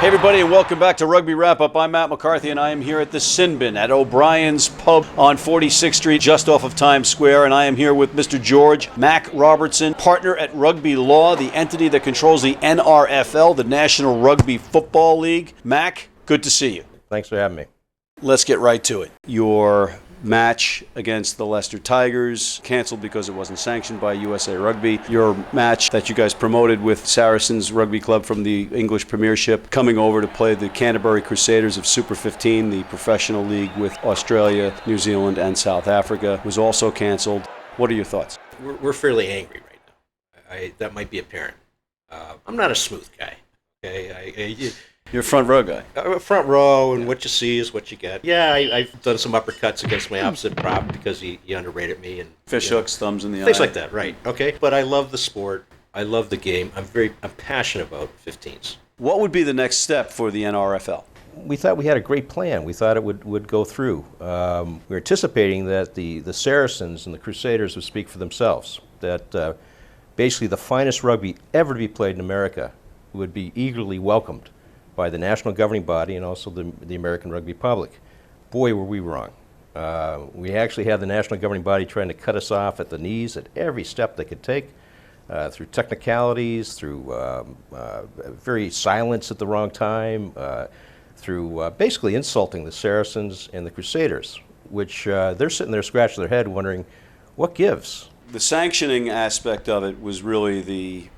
Hey everybody, and welcome back to Rugby Wrap Up. I'm Matt McCarthy, and I am here at the Sin Bin at O'Brien's Pub on 46th Street, just off of Times Square. And I am here with Mr. George Mac Robertson, partner at RugbyLaw, the entity that controls the NRFL, the National Rugby Football League. Mac, good to see you. Thanks for having me. Let's get right to it. Your match against the Leicester Tigers canceled because it wasn't sanctioned by USA Rugby. Your match that you guys promoted with Saracens Rugby Club from the English Premiership, coming over to play the Canterbury Crusaders of Super 15, the professional league with Australia, New Zealand, and South Africa, was also canceled. What are your thoughts? We're fairly angry right now. That might be apparent. I'm not a smooth guy. Okay, You're a front row guy. Front row, and what you see is what you get. Yeah, I've done some uppercuts against my opposite prop because he underrated me and Fish hooks, thumbs in the eye. Things like that, right? Okay, but I love the sport. I love the game. I'm passionate about 15s. What would be the next step for the NRFL? We thought we had a great plan. We thought it would go through. We were anticipating that the Saracens and the Crusaders would speak for themselves, that basically the finest rugby ever to be played in America would be eagerly welcomed by the national governing body and also the American rugby public. Boy, were we wrong. We actually had the national governing body trying to cut us off at the knees at every step they could take, through technicalities, through very silence at the wrong time, through basically insulting the Saracens and the Crusaders, which they're sitting there scratching their head wondering, what gives? The sanctioning aspect of it was really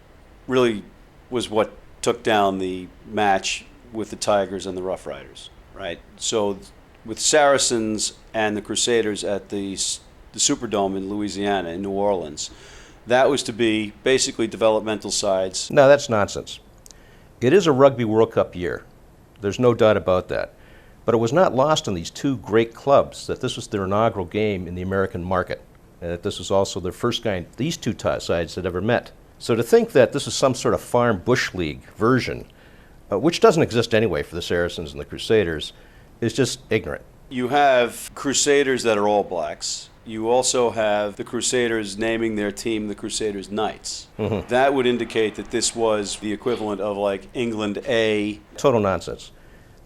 was what took down the match with the Tigers and the Rough Riders, right? So with Saracens and the Crusaders at the Superdome in Louisiana, in New Orleans, that was to be basically developmental sides. No, that's nonsense. It is a Rugby World Cup year. There's no doubt about that. But it was not lost on these two great clubs that this was their inaugural game in the American market, and that this was also their first game these two sides had ever met. So to think that this is some sort of farm bush league version, which doesn't exist anyway for the Saracens and the Crusaders, is just ignorant. You have Crusaders that are all blacks. You also have the Crusaders naming their team the Crusaders Knights. Mm-hmm. That would indicate that this was the equivalent of like England A. Total nonsense.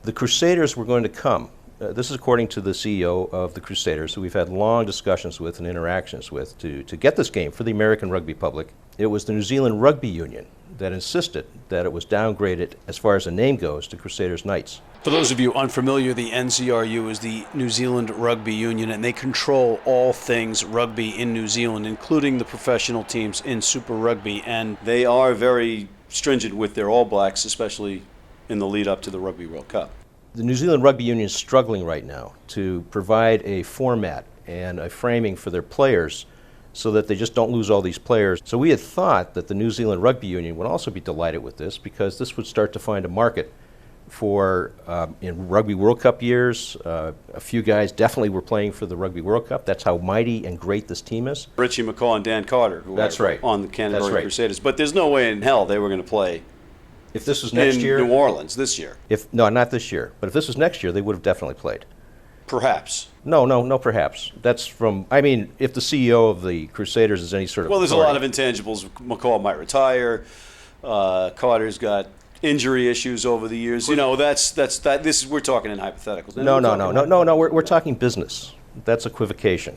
The Crusaders were going to come. This is according to the CEO of the Crusaders, who we've had long discussions with and interactions with to get this game for the American rugby public. It was the New Zealand Rugby Union that insisted that it was downgraded as far as the name goes to Crusaders Knights. For those of you unfamiliar, the NCRU is the New Zealand Rugby Union, and they control all things rugby in New Zealand, including the professional teams in Super Rugby, and they are very stringent with their All Blacks, especially in the lead up to the Rugby World Cup. The New Zealand Rugby Union is struggling right now to provide a format and a framing for their players so that they just don't lose all these players. So we had thought that the New Zealand Rugby Union would also be delighted with this, because this would start to find a market for, in Rugby World Cup years, a few guys definitely were playing for the Rugby World Cup. That's how mighty and great this team is. Richie McCaw and Dan Carter, who That's are right. on the Canterbury That's right. Crusaders. But there's no way in hell they were going to play If this was next in year, New Orleans this year. No, not this year. But if this was next year, they would have definitely played. Perhaps. No, perhaps. That's from, I mean, if the CEO of the Crusaders is any sort of Well, there's authority. a lot of intangibles. McCall might retire. Carter's got injury issues over the years. You know, that's that. This is, we're talking in hypotheticals. No. We're talking business. That's equivocation.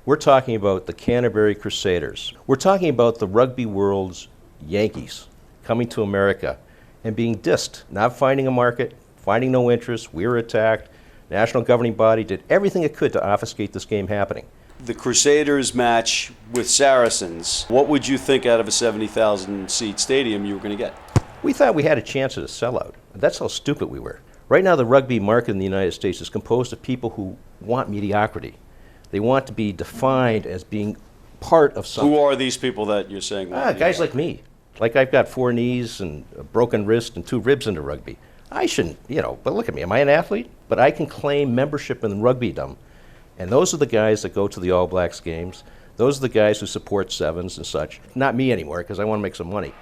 We're talking about the Canterbury Crusaders. We're talking about the rugby world's Yankees coming to America and being dissed, not finding a market, finding no interest. We were attacked. National governing body did everything it could to obfuscate this game happening. The Crusaders match with Saracens, what would you think out of a 70,000 seat stadium you were going to get? We thought we had a chance at a sellout. That's how stupid we were. Right now, the rugby market in the United States is composed of people who want mediocrity. They want to be defined as being part of something. Who are these people that you're saying? Guys like me. Like, I've got 4 knees and a broken wrist and 2 ribs into rugby. I shouldn't, but look at me. Am I an athlete? But I can claim membership in rugbydom. And those are the guys that go to the All Blacks games. Those are the guys who support sevens and such. Not me anymore, because I want to make some money.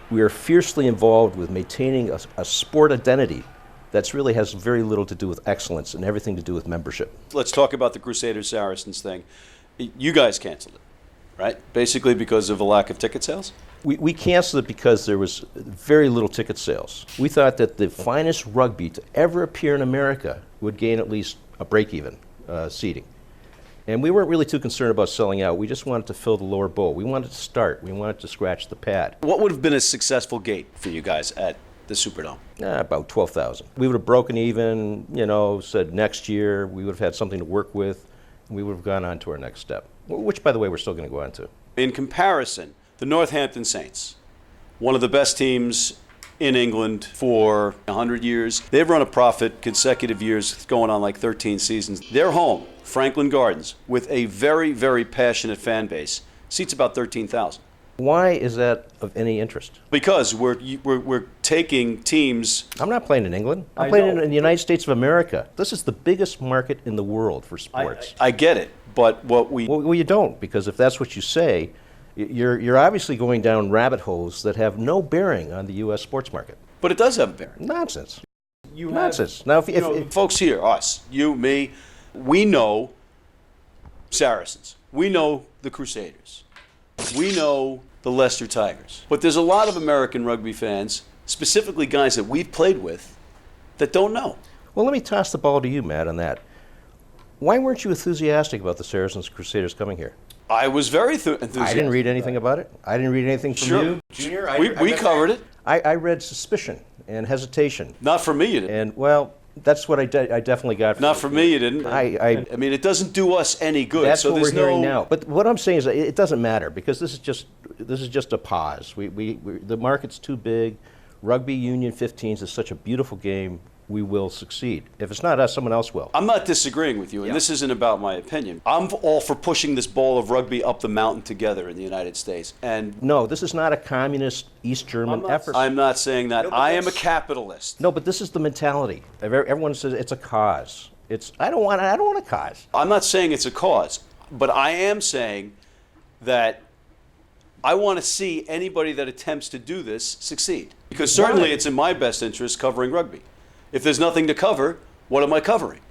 We are fiercely involved with maintaining a sport identity that really has very little to do with excellence and everything to do with membership. Let's talk about the Crusaders-Saracens thing. You guys canceled it, right? Basically because of a lack of ticket sales? We canceled it because there was very little ticket sales. We thought that the finest rugby to ever appear in America would gain at least a break-even seating. And we weren't really too concerned about selling out. We just wanted to fill the lower bowl. We wanted to start. We wanted to scratch the pad. What would have been a successful gate for you guys at the Superdome? About 12,000. We would have broken even, said next year we would have had something to work with, and we would have gone on to our next step, which, by the way, we're still going to go on to. In comparison, the Northampton Saints, one of the best teams in England for 100 years. They've run a profit consecutive years, going on like 13 seasons. Their home, Franklin Gardens, with a very, very passionate fan base, seats about 13,000. Why is that of any interest? Because we're taking teams. I'm not playing in England. I'm playing in the United States of America. This is the biggest market in the world for sports. I get it, but what we... Well, you don't, because if that's what you say, you're obviously going down rabbit holes that have no bearing on the U.S. sports market. But it does have a bearing. Nonsense. You Nonsense. Have, now, if folks here, us, you, me, we know Saracens. We know the Crusaders. We know the Leicester Tigers. But there's a lot of American rugby fans, specifically guys that we've played with, that don't know. Well, let me toss the ball to you, Matt, on that. Why weren't you enthusiastic about the Saracens Crusaders coming here? I was very enthusiastic. I didn't read anything about it. I didn't read anything from you. Junior, we covered it. I read suspicion and hesitation. Not for me, you didn't. And, well, that's what I definitely got. Not for me, you didn't. I mean, it doesn't do us any good. That's so what there's we're hearing now. But what I'm saying is it doesn't matter, because this is just a pause. The market's too big. Rugby Union 15s is such a beautiful game. We will succeed. If it's not us, someone else will. I'm not disagreeing with you, and this isn't about my opinion. I'm all for pushing this ball of rugby up the mountain together in the United States. And no, this is not a communist East German effort. I'm not saying that. I am a capitalist. No, but this is the mentality. Everyone says it's a cause. I don't want a cause. I'm not saying it's a cause, but I am saying that I want to see anybody that attempts to do this succeed. Because certainly it's in my best interest covering rugby. If there's nothing to cover, what am I covering?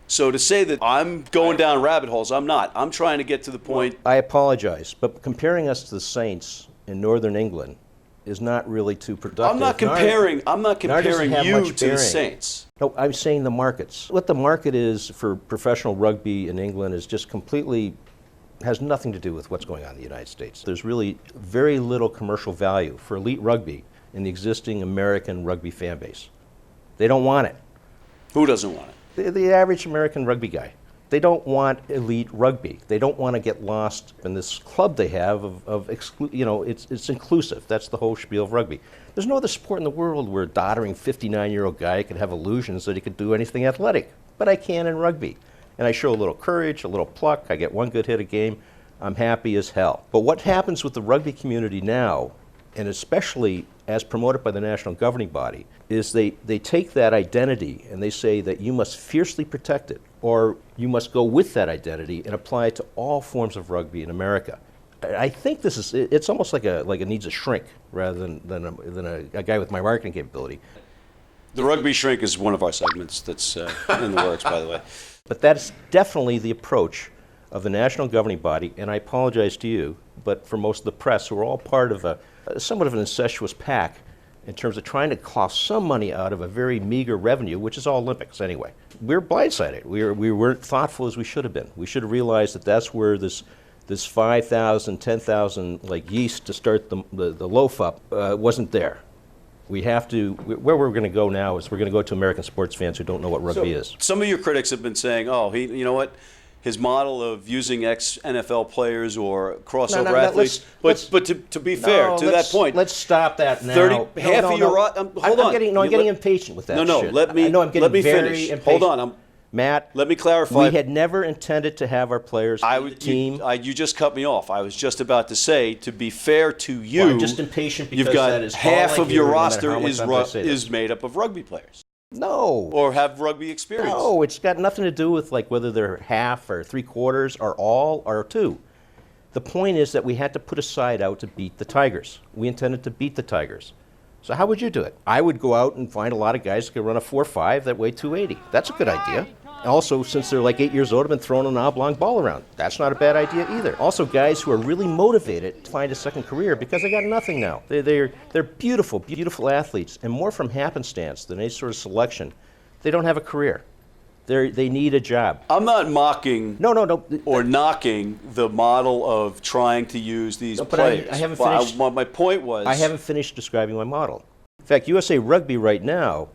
So to say that I'm going down rabbit holes, I'm not. I'm trying to get to the point. I apologize, but comparing us to the Saints in Northern England is not really too productive. I'm not comparing you to the Saints. No, I'm saying the markets. What the market is for professional rugby in England is just completely has nothing to do with what's going on in the United States. There's really very little commercial value for elite rugby in the existing American rugby fan base. They don't want it. Who doesn't want it? The average American rugby guy. They don't want elite rugby. They don't want to get lost in this club they have it's inclusive. That's the whole spiel of rugby. There's no other sport in the world where a doddering 59-year-old guy could have illusions that he could do anything athletic. But I can in rugby. And I show a little courage, a little pluck. I get one good hit a game. I'm happy as hell. But what happens with the rugby community now, and especially as promoted by the national governing body, is they take that identity and they say that you must fiercely protect it, or you must go with that identity and apply it to all forms of rugby in America. I think it's almost like it needs a shrink rather than a guy with my marketing capability. The rugby shrink is one of our segments that's in the works, by the way. But that's definitely the approach of the national governing body, and I apologize to you, but for most of the press, who are all part of somewhat of an incestuous pack in terms of trying to claw some money out of a very meager revenue, which is all Olympics anyway. We're blindsided. We weren't thoughtful as we should have been. We should have realized that that's where this 5,000, 10,000 like yeast to start the loaf up wasn't there. Where we're going to go now is we're going to go to American sports fans who don't know what rugby is. Some of your critics have been saying, you know what? His model of using ex-NFL players or crossover athletes. But to be fair, to that point. Let's stop that now. Half of your... Hold on. I'm getting impatient with that shit. Let me finish. Impatient. Hold on. Matt, let me clarify. We had never intended to have our players team. You just cut me off. I was just about to say, to be fair to you, I'm just impatient because you've got that is half all I of your hear, roster no matter how much is made up of rugby players. No. Or have rugby experience. No, it's got nothing to do with like whether they're half or three-quarters or all or two. The point is that we had to put a side out to beat the Tigers. We intended to beat the Tigers. So how would you do it? I would go out and find a lot of guys who could run a 4.5 that weigh 280. That's a good idea. Also, since they're like 8 years old, have been throwing an oblong ball around. That's not a bad idea either. Also, guys who are really motivated to find a second career because they got nothing now. They're beautiful, beautiful athletes, and more from happenstance than any sort of selection. They don't have a career. They need a job. I'm not mocking No. or knocking the model of trying to use these players. I haven't finished. My point was... I haven't finished describing my model. In fact, USA Rugby right now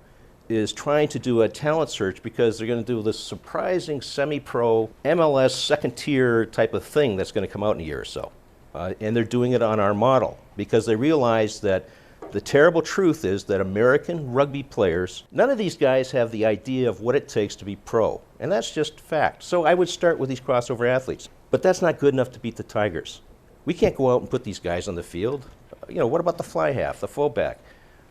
is trying to do a talent search because they're going to do this surprising semi-pro MLS second-tier type of thing that's going to come out in a year or so. And they're doing it on our model because they realize that the terrible truth is that American rugby players, none of these guys have the idea of what it takes to be pro. And that's just fact. So I would start with these crossover athletes. But that's not good enough to beat the Tigers. We can't go out and put these guys on the field. What about the fly half, the fullback?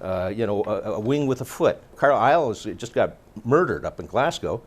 A wing with a foot. Carl Isles just got murdered up in Glasgow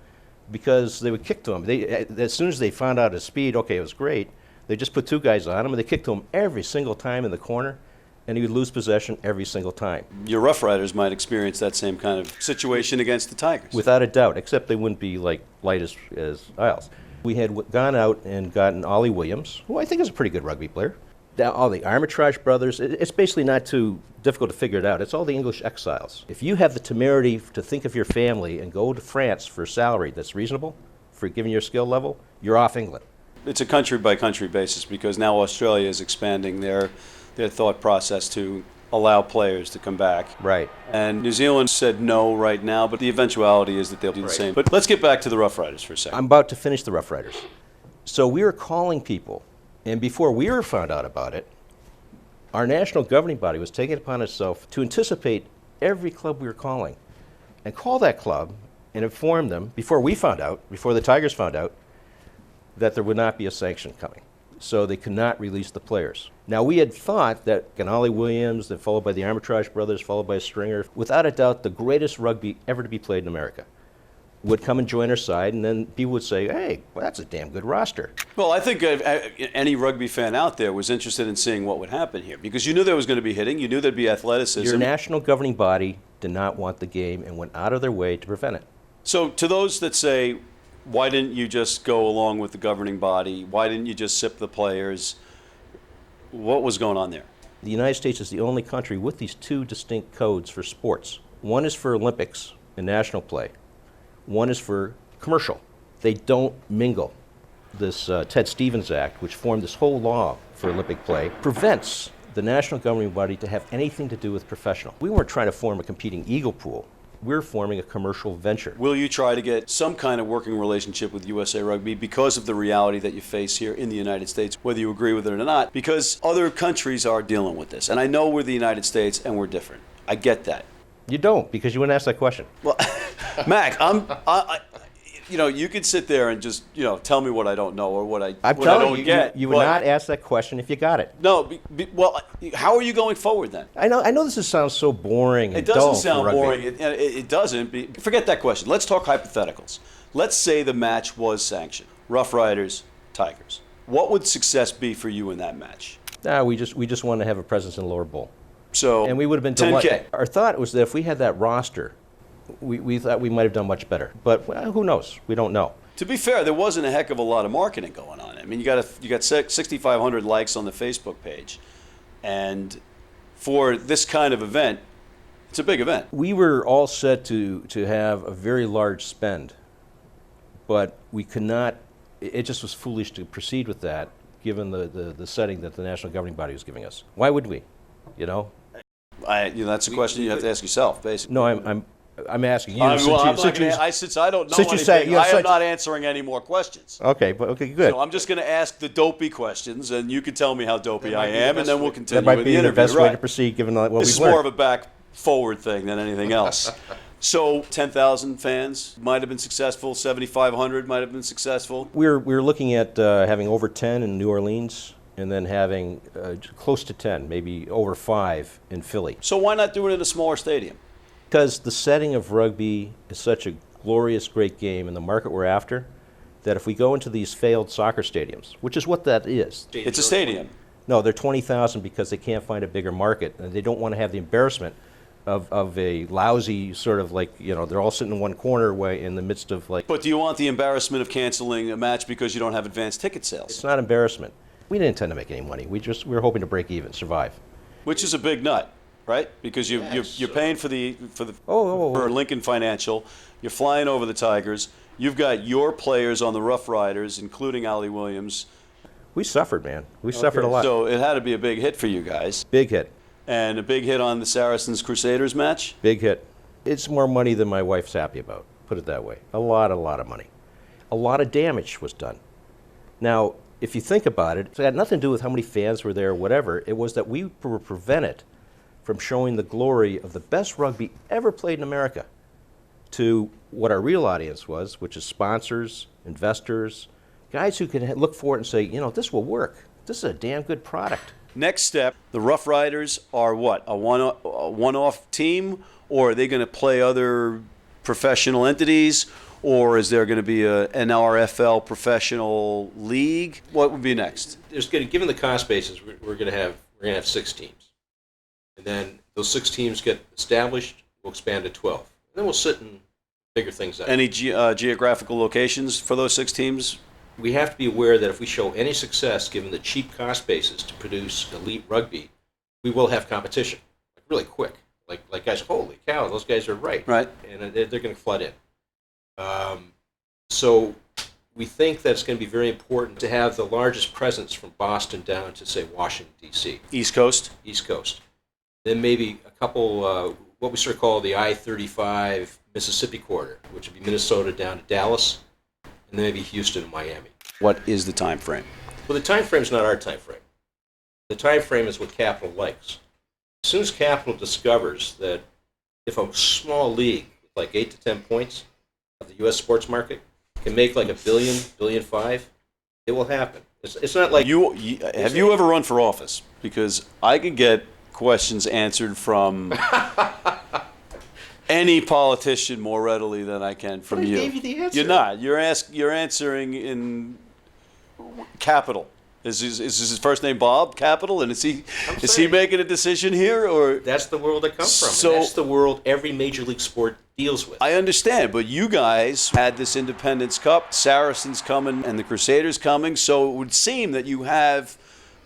because they would kick to him. As soon as they found out his speed, okay, it was great, they just put two guys on him and they kicked to him every single time in the corner, and he would lose possession every single time. Your Rough Riders might experience that same kind of situation against the Tigers. Without a doubt, except they wouldn't be like light as Isles. We had gone out and gotten Ollie Williams, who I think is a pretty good rugby player. All the Armitage brothers, it's basically not too difficult to figure it out. It's all the English exiles. If you have the temerity to think of your family and go to France for a salary that's reasonable, for given your skill level, you're off England. It's a country-by-country basis because now Australia is expanding their thought process to allow players to come back. Right. And New Zealand said no right now, but the eventuality is that they'll do the same. But let's get back to the Rough Riders for a second. I'm about to finish the Rough Riders. So we were calling people, and before we were found out about it, our national governing body was taking it upon itself to anticipate every club we were calling and call that club and inform them, before we found out, before the Tigers found out, that there would not be a sanction coming. So they could not release the players. Now, we had thought that Ollie Williams, then followed by the Armitage brothers, followed by Stringer, without a doubt the greatest rugby ever to be played in America, would come and join our side, and then people would say, hey, well, that's a damn good roster. Well, I think any rugby fan out there was interested in seeing what would happen here because you knew there was going to be hitting, you knew there'd be athleticism. Your national governing body did not want the game and went out of their way to prevent it. So to those that say, why didn't you just go along with the governing body? Why didn't you just sip the players? What was going on there? The United States is the only country with these two distinct codes for sports. One is for Olympics and national play. One is for commercial. They don't mingle. This Ted Stevens Act, which formed this whole law for Olympic play, prevents the national governing body to have anything to do with professional. We weren't trying to form a competing eagle pool. We're forming a commercial venture. Will you try to get some kind of working relationship with USA Rugby because of the reality that you face here in the United States, whether you agree with it or not? Because other countries are dealing with this. And I know we're the United States and we're different. I get that. You don't, because you wouldn't ask that question. Well, Mac, you could sit there and just, tell me what I don't know or what I don't get. You would not ask that question if you got it. No, well, how are you going forward then? I know this sounds so boring and dull. It doesn't sound for boring. It doesn't. Forget that question. Let's talk hypotheticals. Let's say the match was sanctioned. Rough Riders, Tigers. What would success be for you in that match? We just want to have a presence in the lower bowl. And we would have been 10K. Our thought was that if we had that roster, we thought we might have done much better. But who knows? We don't know. To be fair, there wasn't a heck of a lot of marketing going on. I mean, you got 6,500 likes on the Facebook page, and for this kind of event, it's a big event. We were all set to have a very large spend, but we could not. It just was foolish to proceed with that, given the setting that the national governing body was giving us. Why would we? That's a question you have to ask yourself, basically. No, I'm asking you. Since I don't know anything, I am not answering any more questions. Okay, good. So I'm just going to ask the dopey questions, and you can tell me how dopey I am, and then we'll continue with the interview. That might be the best way to proceed, given what we've learned. This is more of a back-forward thing than anything else. So 10,000 fans might have been successful. 7,500 might have been successful. We're looking at having over 10 in New Orleans, and then having close to 10, maybe over 5 in Philly. So why not do it in a smaller stadium? Because the setting of rugby is such a glorious, great game, and the market we're after, that if we go into these failed soccer stadiums, which is what that is. It's a stadium. No, they're 20,000 because they can't find a bigger market, and they don't want to have the embarrassment of a lousy sort of like, they're all sitting in one corner way in the midst of like. But do you want the embarrassment of canceling a match because you don't have advanced ticket sales? It's not embarrassment. We didn't intend to make any money. We were hoping to break even, survive. Which is a big nut, right? Because you're paying for Lincoln Financial. You're flying over the Tigers. You've got your players on the Rough Riders, including Ali Williams. We suffered, man. We suffered a lot. So it had to be a big hit for you guys. Big hit. And a big hit on the Saracens Crusaders match? Big hit. It's more money than my wife's happy about, put it that way. A lot of money. A lot of damage was done. Now, if you think about it, it had nothing to do with how many fans were there or whatever. It was that we were prevented from showing the glory of the best rugby ever played in America to what our real audience was, which is sponsors, investors, guys who can look for it and say, this will work. This is a damn good product. Next step, the Rough Riders are what? A one-off team? Or are they going to play other professional entities? Or is there going to be an NRFL professional league? What would be next? Given the cost basis, we're going to have 6 teams. And then those 6 teams get established, we'll expand to 12. And then we'll sit and figure things out. Any geographical locations for those 6 teams? We have to be aware that if we show any success, given the cheap cost basis to produce elite rugby, we will have competition, really quick. Like guys, holy cow, those guys are right. Right. And they're going to flood in. So we think that it's going to be very important to have the largest presence from Boston down to, say, Washington, D.C. East Coast? East Coast. Then maybe a couple, what we sort of call the I-35 Mississippi corridor, which would be Minnesota down to Dallas, and then maybe Houston and Miami. What is the time frame? Well, the time frame is not our time frame. The time frame is what Capital likes. As soon as Capital discovers that if a small league with like 8 to 10 points of the U.S. sports market can make like $1 billion, $1.5 billion, it will happen. It's not like have you ever run for office? Because I could get questions answered from any politician more readily than I can from you. I gave you the answer. You're not. You're answering in Capital. Is his first name Bob Capital? And is he making a decision here, or that's the world I come from? So, and that's the world every major league sport deals with. I understand, but you guys had this Independence Cup, Saracens coming, and the Crusaders coming. So it would seem that you have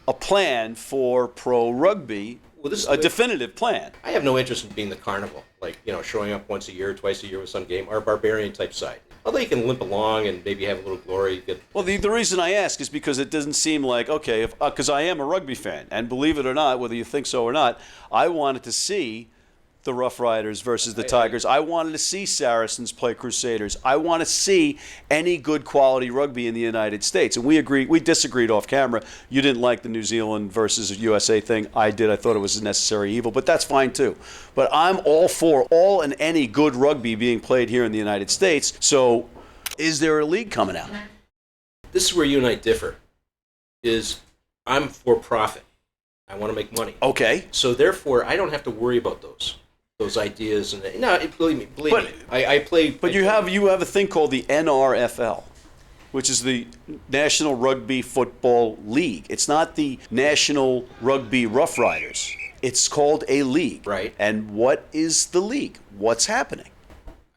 a plan for pro rugby. Well, this is a definitive plan. I have no interest in being the carnival, showing up once a year, twice a year with some game, our barbarian type side. Although you can limp along and maybe have a little glory. Well, the reason I ask is because it doesn't seem like, okay, because I am a rugby fan, and believe it or not, whether you think so or not, I wanted to see the Rough Riders versus the Tigers. I wanted to see Saracens play Crusaders. I want to see any good quality rugby in the United States. And we disagreed off camera. You didn't like the New Zealand versus USA thing. I did. I thought it was a necessary evil, but that's fine too. But I'm all for all and any good rugby being played here in the United States. So is there a league coming out? This is where you and I differ. I'm for profit. I want to make money. Okay. So therefore, I don't have to worry about those ideas. And believe me, I play. But you have a thing called the NRFL, which is the National Rugby Football League. It's not the National Rugby Rough Riders. It's called a league. Right. And what is the league? What's happening?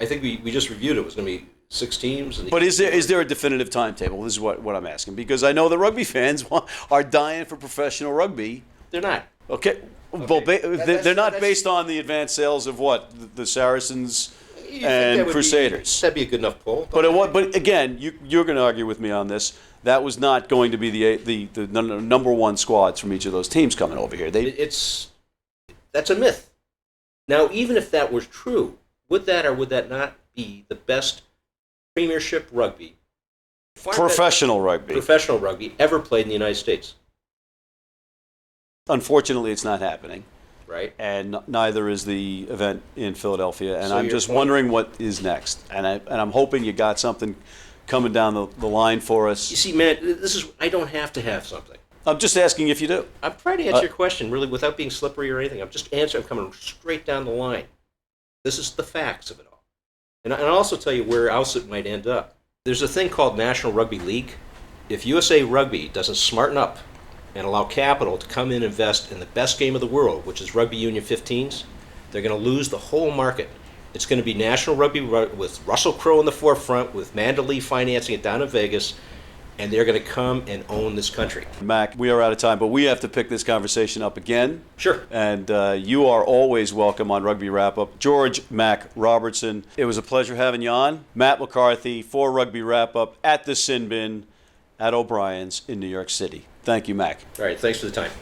I think we just reviewed it. It was going to be 6 teams. But is there a definitive timetable? This is what I'm asking, because I know the rugby fans are dying for professional rugby. They're not. Okay. Well, they're not based on the advanced sales of what? The Saracens and Crusaders. That'd be a good enough poll. But again, you're going to argue with me on this. That was not going to be the number one squads from each of those teams coming over here. That's a myth. Now, even if that was true, would that or would that not be the best Premiership rugby, professional rugby ever played in the United States? Unfortunately, it's not happening. Right. And neither is the event in Philadelphia. And so I'm just wondering what is next. And I'm hoping you got something coming down the line for us. You see, man, I don't have to have something. I'm just asking if you do. I'm trying to answer your question, really, without being slippery or anything. I'm coming straight down the line. This is the facts of it all. And I'll also tell you where else it might end up. There's a thing called National Rugby League. If USA Rugby doesn't smarten up and allow capital to come in and invest in the best game of the world, which is rugby union 15s, They're going to lose the whole market. It's going to be National Rugby with Russell Crowe in the forefront, with Mandalay financing it down in Vegas, and they're going to come and own this country. Mac, we are out of time, but we have to pick this conversation up again. Sure. And you are always welcome on Rugby Wrap Up. George Mac Robertson, it was a pleasure having you on. Matt McCarthy for Rugby Wrap Up at the Sin Bin at O'Brien's in New York City. Thank you, Mac. All right, thanks for the time.